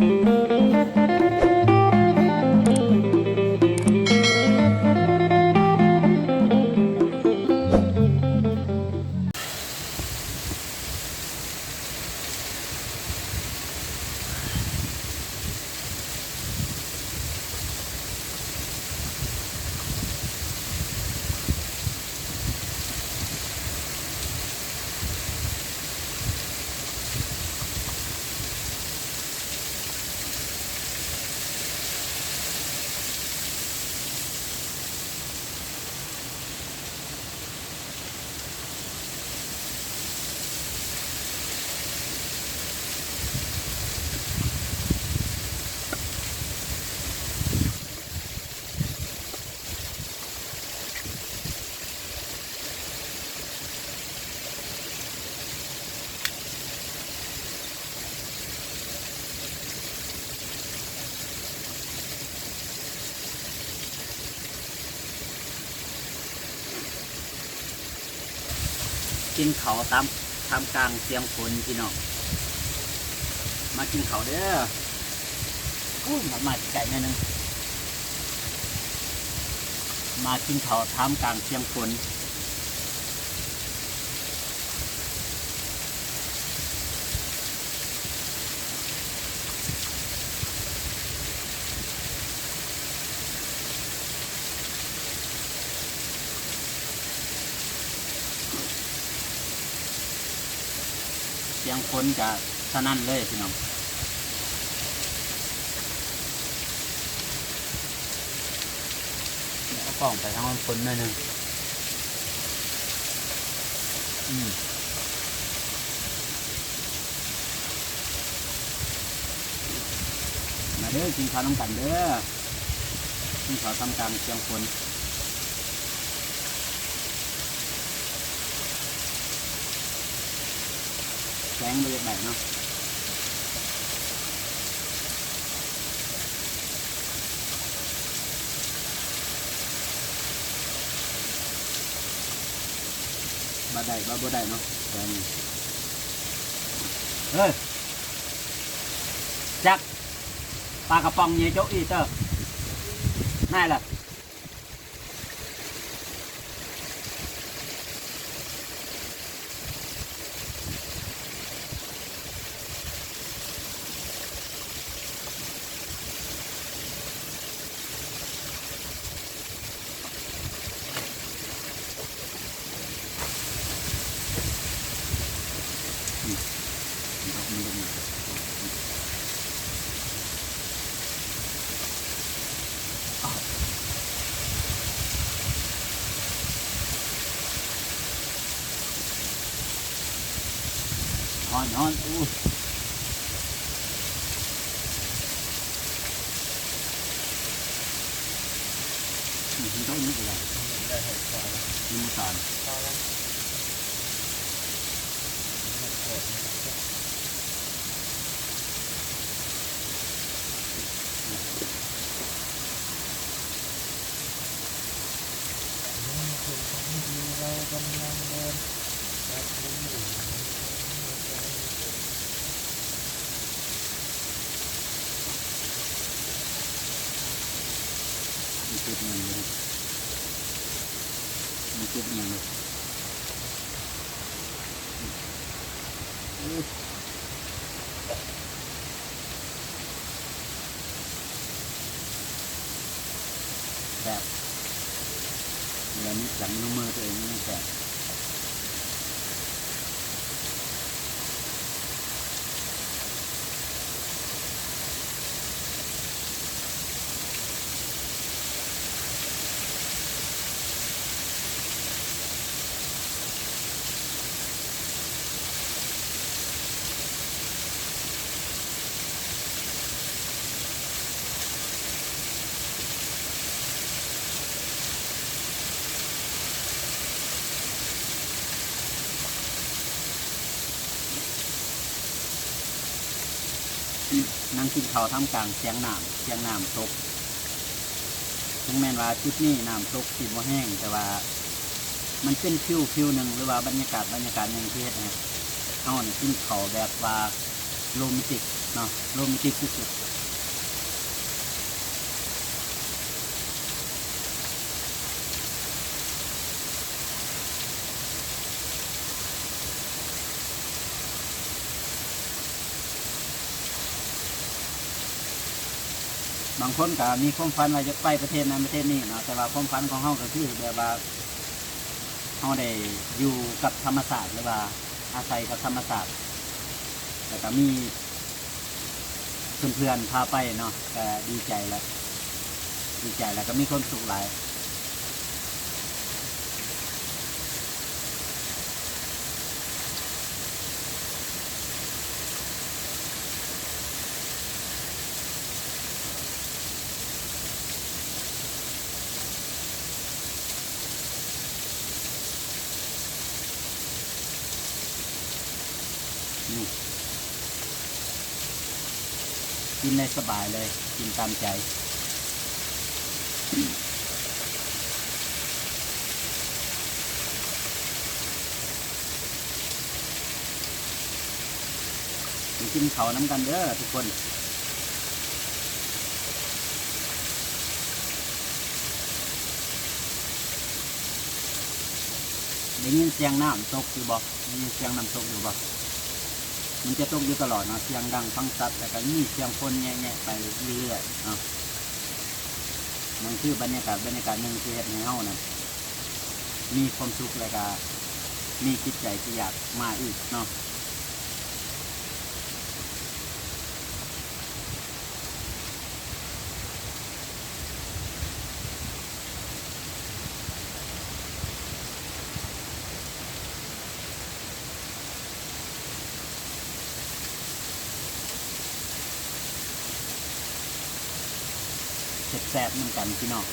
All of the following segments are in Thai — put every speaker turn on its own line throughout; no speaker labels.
กินเขาตามทำกลางเสียงฝนพี่น้องมากินเขาเด้อมาไก่แม่นึงมากินเขาทำกลางเสียงฝนเสียงฝนจะสนั่นเลยพี่น้องเอากล้องไปทางฝนหน่อยนึงมาเด้อกินข้าวน้ำกันเด้อกินข้าวทำกลางเสียงฝนแสงมันจะแบบเนาะบ่ได้บ่ได้เนาะแสงเฮ้ยจักปลากระป๋องเยโจ๊อีเตอร์น่าล่ะฮอนอู้มันต้องนึกอะไรนี่มันตอนมันเก็บเงินเลยมันเก็บเงินเลยแบบเวลานี้จับมือตัวเองไม่แบบนั่งกินข้าวท่ามกลางเสียงน้ำตกถึงแม้ว่าจุดนี้น้ำตกสีบ่แห้งแต่ว่ามันเป็นฟิวหนึ่งหรือว่าบรรยากาศหนึ่งที่เฮ็ดให้เฮานี่กินข้าวแบบว่าโรแมนติก เนาะโรแมนติกสุดบางคนก็มีความฝันว่าจะไปประเทศนั้นประเทศนี้เนาะแต่ว่าความฝันของเฮาก็คือแบบว่าเฮาได้อยู่กับธรรมศาสตร์หรือว่าอาศัยกับธรรมศาสตร์แล้วก็มีเพื่อนๆพาไปเนาะก็ดีใจแล้วก็มีความสุขหลายนี่กินได้สบายเลยกินตามใจกินเขาน้ำกันเด้อทุกคนได้ยินเสียงน้ำตกอยู่บ่ได้ยินเสียงน้ำตกอยู่บ่มันจะตกอยู่ตลอดเนาะเสียงดังฟังชัดแต่ก็มีเสียงคนแง่ๆไปเรื่อยๆเนาะมันคือบรรยากาศหนึ่งที่เฮ็ดให้เฮานะมีความสุขแล้วก็มีจิตใจที่อยากมาอีกเนาะแซ่บๆเหมือนกันพี่น้อง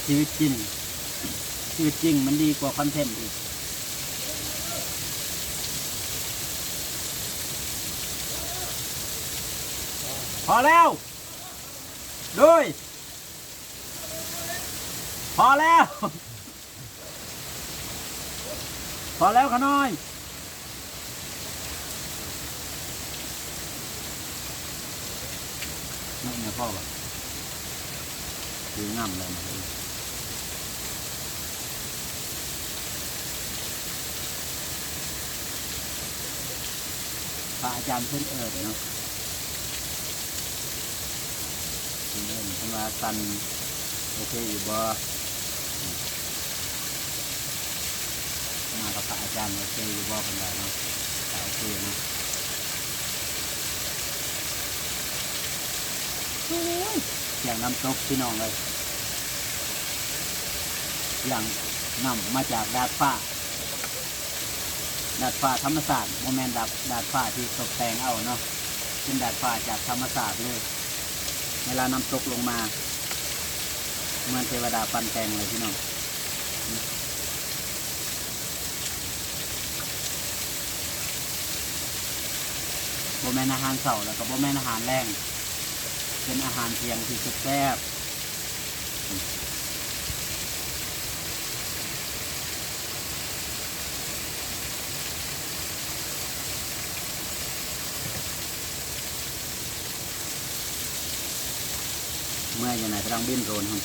ชีวิตจริงมันดีกว่าคอนเทนต์อีกพอแล้วด้วยพอแล้วขน้อยนั่นเนี่ยพ่อแบบคืองามเลยนะพระอาจารย์เพิ่นเนาะเพิ่นว่าตันโอเคอยู่บ่มากับพระอาจารย์โอเคอยู่บ่เป็นไรเนาะโอเคเนาะอย่างน้ำตกพี่น้องเลยอย่างนำมาจากดาดฟ้าธรรมศาสตร์โมเมนต์ดาดฟ้าที่ตกแต่งเอาเนาะเป็นดาดฟ้าจากธรรมศาสตร์เลยเวลานำตกลงมาเหมือนเทวดาปั้นแต่งเลยพี่น้องโมเมนต์อาหารเสาร์แล้วก็โมเมนต์อาหารแรงเป็นอาหารเที่ยงที่สุดแซ่บเมื่ออย่างไรกำลังบินโดรนครับ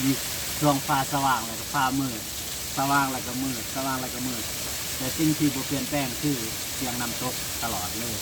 มีช่วงฟ้าสว่างแล้วก็ฟ้ามืดสว่างแล้วก็มืดสว่างแล้วก็มืดแต่สิ่งที่บ่เปลี่ยนแปลงคือเสียงน้ำตกตลอดเลย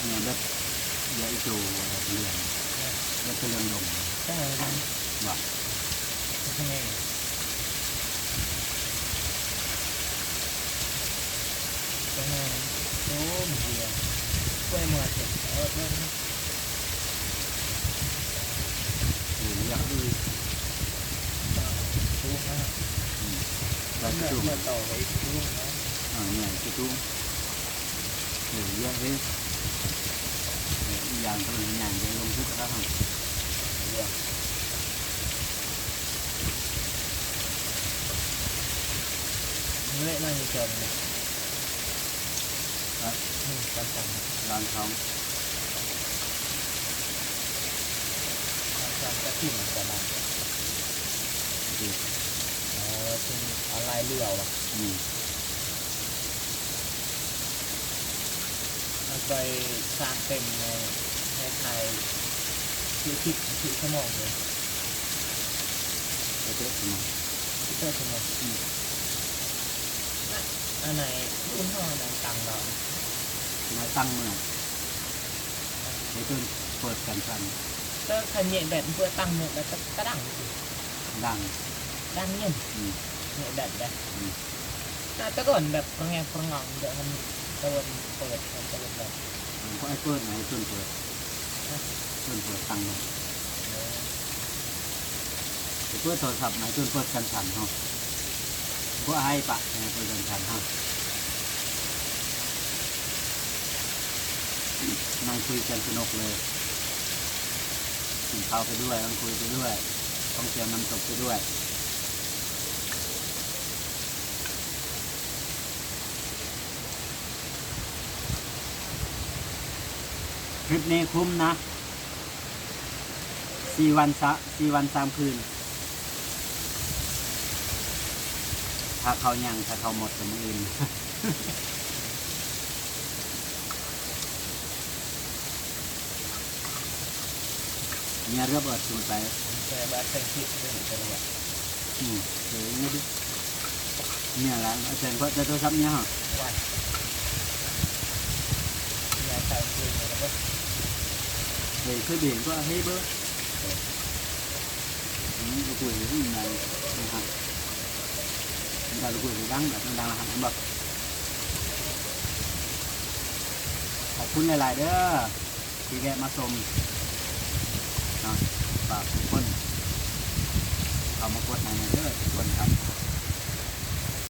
เนี่ยเด็ดเดี๋ยวไอ้จูเรื่องเด็ดเรื่องลง
ใช่ไหม
ว่า
ใช่ไหมใช่ไหมโอ้มเดียวกล้วยหมดเลยเริ่ม
หรืออยากดู
ทุกนะ
แล้ว
เมื่อ
จู
เมื่อต่อไปทุกนะ
เนี่ยจูหรือเยอะเลยอีกอย่างก็เป็นอย่างเดียวลงทุกข์แล้วครับ
เรื่องเละน่าจะเจอเนี่ยจำจำ
ร้านท้อง
จะที่มันจะมา
ดี
เป็นอะไรเลี้ยวอ่ะ
อืม
มันไปสร้างเต็มในไทยคิดชั่วโมงเลย
เจ๊ๆมา
คิดชั่วโมงอันไหนรุ่นห่อไหนตังเรา
มาตั้งเมื่อเดี๋ยวจนเปิดกันสั่น
ก็คันเหยียแบบเพื่อตั้งเนี่ยแล้วก็ดัง
ดัง
ดังเงี้ย
อืม
เนี่ยแบบแบบ
อืม
แต่ก่อนแบบประงานประงองเดี๋ยวมันตะวันเปิดมันจะเป็นแบบ
ผมก็ไอ้เปิดไหนจนเปิดจนเปิดตั้งเลยเปิดโทรศัพท์ไหนจนเปิดกันสั่นเนาะก็ให้ปะเปิดกันสั่นเนาะนั่งคุยกันสนุกเลยกินข้าวไปด้วยต้องคุยไปด้วยต้องเตรียมน้ำตกไปด้วยทริปนี้คุ้มนะ4 วัน3 คืนถ้าเขายังถ้าเขาหมดกับมืออื่น เนี่ยเรือเบิดสูดไป
แต่แบบเป็นคลิปเป็นตัวแบบ
เดี๋ยวนี้ดิเนี่ยแหละอาจารย์ก็จะโทรศัพท์เนี่ยฮะ
วันยายใส่คืนแล้วก็
เดี๋ยวคือเดี๋ยวก็ให้เบิร์ดนี่ก็คุยที่ไหนนะครับเราคุยดังแบบดังนะครับผมบอกขอบคุณหลายๆเด้อที่แวะมาชมฝากทุกคนเอามากดในเด้อทุกคนครับ